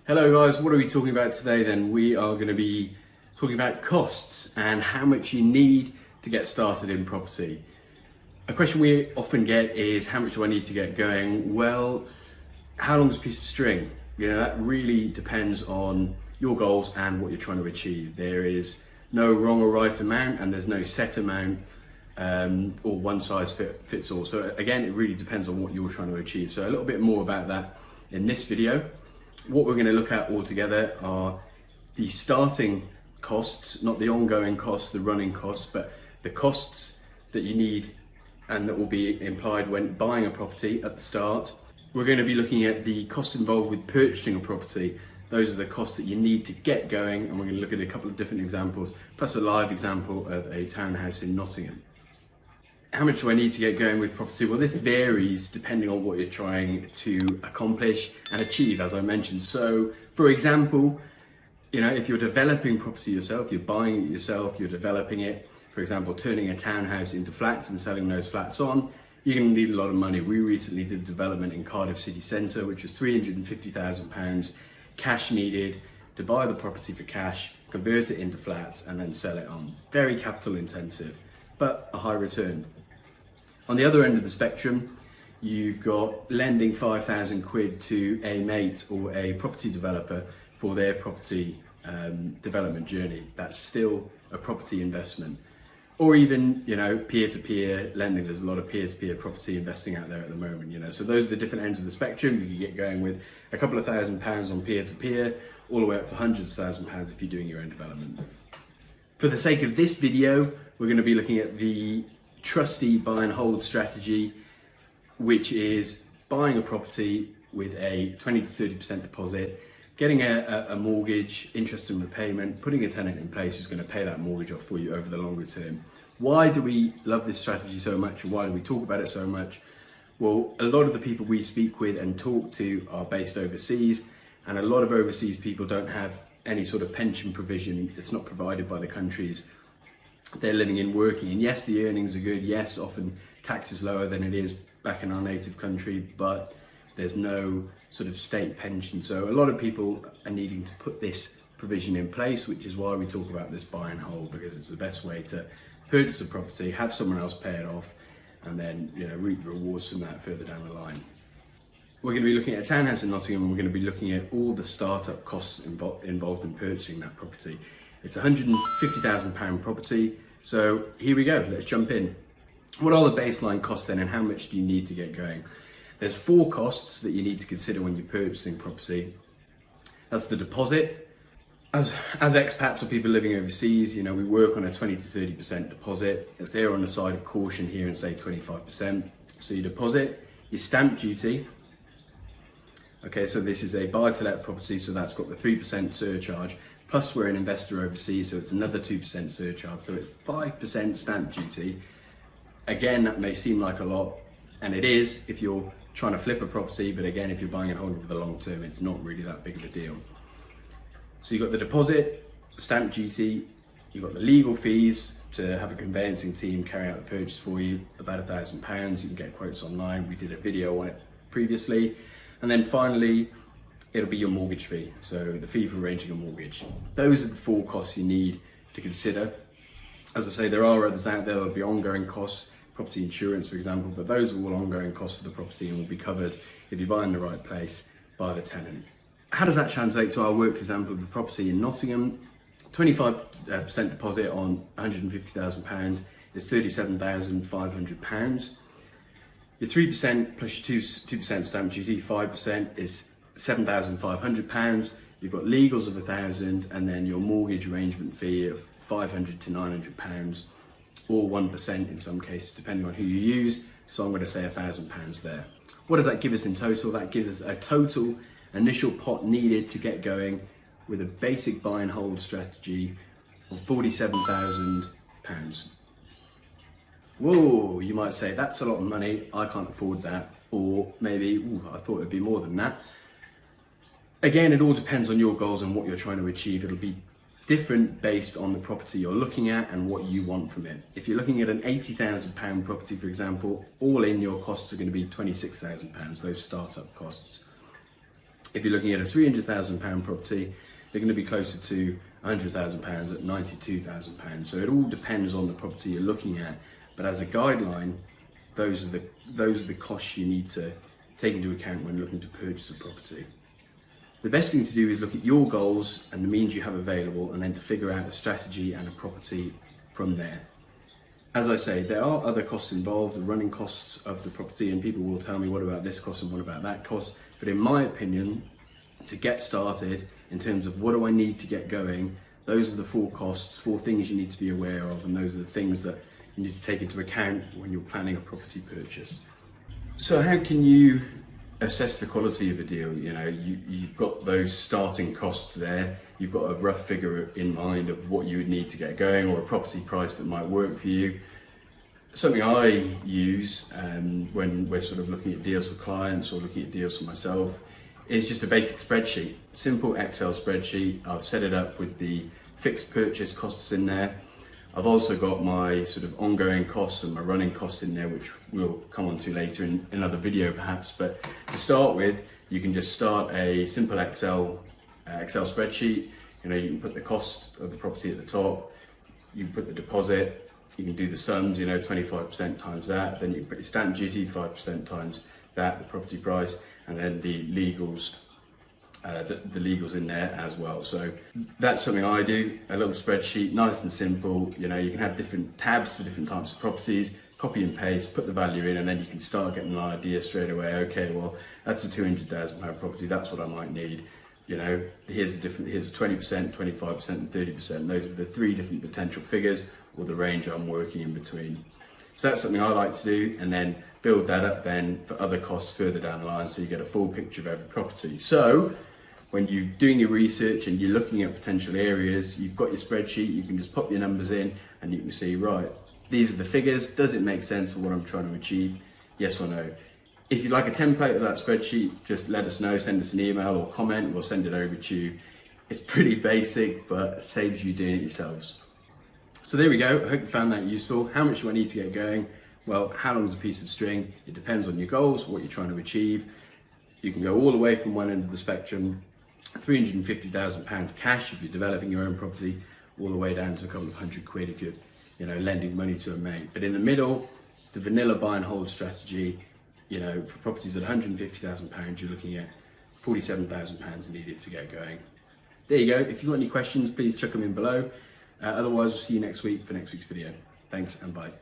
Hello guys, what are we talking about today then? We are going to be talking about costs and how much you need to get started in property. A question we often get is, how much do I need to get going? Well, how long is a piece of string? You know, that really depends on your goals and what you're trying to achieve. There is no wrong or right amount, and there's no set amount or one size fits all. So again, it really depends on what you're trying to achieve. So a little bit more about that in this video. What we're going to look at all together are the starting costs, not the ongoing costs, the running costs, but the costs that you need and that will be implied when buying a property at the start. We're going to be looking at the costs involved with purchasing a property. Those are the costs that you need to get going, and we're going to look at a couple of different examples, plus a live example of a townhouse in Nottingham. How much do I need to get going with property? Well, this varies depending on what you're trying to accomplish and achieve, as I mentioned. So, for example, you know, if you're developing property yourself, you're buying it yourself, you're developing it, for example, turning a townhouse into flats and selling those flats on, you're going to need a lot of money. We recently did a development in Cardiff city centre, which was £350,000 cash needed to buy the property for cash, convert it into flats and then sell it on. Very capital intensive, but a high return. On the other end of the spectrum, you've got lending 5,000 quid to a mate or a property developer for their property development journey. That's still a property investment. Or even, you know, peer-to-peer lending. There's a lot of peer-to-peer property investing out there at the moment, you know. So those are the different ends of the spectrum. You can get going with a couple of £1,000s on peer-to-peer, all the way up to hundreds of £1,000s if you're doing your own development. For the sake of this video, we're going to be looking at the trusty buy and hold strategy, which is buying a property with a 20 to 30% deposit, getting a mortgage, interest and repayment, putting a tenant in place who's going to pay that mortgage off for you over the longer term. Why do we love this strategy so much, and why do we talk about it so much? Well, a lot of the people we speak with and talk to are based overseas, and a lot of overseas people don't have any sort of pension provision. It's not provided by the countries they're living in, working. And yes, the earnings are good. Yes, often tax is lower than it is back in our native country, but there's no sort of state pension. So a lot of people are needing to put this provision in place, which is why we talk about this buy and hold, because it's the best way to purchase a property, have someone else pay it off, and then, you know, reap the rewards from that further down the line. We're going to be looking at a townhouse in Nottingham, and we're going to be looking at all the startup costs involved in purchasing that property. It's a £150,000 property. So here we go, let's jump in. What are the baseline costs then, and how much do you need to get going? There's 4 costs that you need to consider when you're purchasing property. That's the deposit. As expats or people living overseas, you know, we work on a 20 to 30% deposit. It's there on the side of caution here and say 25%. So your deposit, your stamp duty. Okay, so this is a buy-to-let property, so that's got the 3% surcharge. Plus we're an investor overseas, so it's another 2% surcharge. So it's 5% stamp duty. Again, that may seem like a lot, and it is if you're trying to flip a property, but again, if you're buying and holding for the long term, it's not really that big of a deal. So you've got the deposit, stamp duty, you've got the legal fees to have a conveyancing team carry out the purchase for you, about £1,000. You can get quotes online. We did a video on it previously. And then finally, it'll be your mortgage fee. So the fee for arranging a mortgage. Those are the 4 costs you need to consider. As I say, there are others out there. There'll be ongoing costs, property insurance, for example, but those are all ongoing costs of the property and will be covered, if you buy in the right place, by the tenant. How does that translate to our work example of the property in Nottingham? 25% deposit on £150,000 is £37,500. Your 3% plus your 2% stamp duty, 5% is £7,500. You've got legals of £1,000, and then your mortgage arrangement fee of £500 to £900, or 1% in some cases, depending on who you use. So I'm going to say £1,000 there. What does that give us in total? That gives us a total initial pot needed to get going with a basic buy and hold strategy of £47,000. Whoa, you might say, that's a lot of money, I can't afford that. Or maybe, I thought it'd be more than that. Again, it all depends on your goals and what you're trying to achieve. It'll be different based on the property you're looking at and what you want from it. If you're looking at an £80,000 property, for example, all in your costs are going to be £26,000, those startup costs. If you're looking at a £300,000 property, they're going to be closer to £100,000 at £92,000. So it all depends on the property you're looking at. But as a guideline, those are the costs you need to take into account when looking to purchase a property. The best thing to do is look at your goals and the means you have available, and then to figure out a strategy and a property from there. As I say, there are other costs involved, the running costs of the property, and people will tell me what about this cost and what about that cost. But in my opinion, to get started, in terms of what do I need to get going, those are the four costs, four things you need to be aware of, and those are the things that you need to take into account when you're planning a property purchase. So how can you assess the quality of a deal? You know, you've got those starting costs there, you've got a rough figure in mind of what you would need to get going, or a property price that might work for you. Something I use when we're sort of looking at deals for clients or looking at deals for myself is just a basic spreadsheet, simple Excel spreadsheet. I've set it up with the fixed purchase costs in there. I've also got my sort of ongoing costs and my running costs in there, which we'll come on to later in another video perhaps. But to start with, you can just start a simple Excel spreadsheet. You know, you can put the cost of the property at the top, you can put the deposit, you can do the sums, you know, 25% times that, then you can put your stamp duty, 5% times that, the property price, and then the legals, the legals in there as well. So that's something I do, a little spreadsheet, nice and simple. You know, you can have different tabs for different types of properties, copy and paste, put the value in, and then you can start getting an idea straight away. Okay, well, that's a £200,000 property, that's what I might need. You know, here's 20%, 25% and 30%. Those are the three different potential figures, or the range I'm working in between. So that's something I like to do, and then build that up then for other costs further down the line, so you get a full picture of every property. So when you're doing your research and you're looking at potential areas, you've got your spreadsheet, you can just pop your numbers in and you can see, right, these are the figures, does it make sense for what I'm trying to achieve, yes or no? If you'd like a template of that spreadsheet, just let us know, send us an email or comment, we'll send it over to you. It's pretty basic, but it saves you doing it yourselves. So there we go, I hope you found that useful. How much do I need to get going? Well, how long is a piece of string? It depends on your goals, what you're trying to achieve. You can go all the way from one end of the spectrum, £350,000 cash if you're developing your own property, all the way down to a couple of £100 if you're, you know, lending money to a mate. But in the middle, the vanilla buy and hold strategy, you know, for properties at £150,000, you're looking at £47,000 needed to get going. There you go. If you've got any questions, please chuck them in below. Otherwise, we'll see you next week for next week's video. Thanks and bye.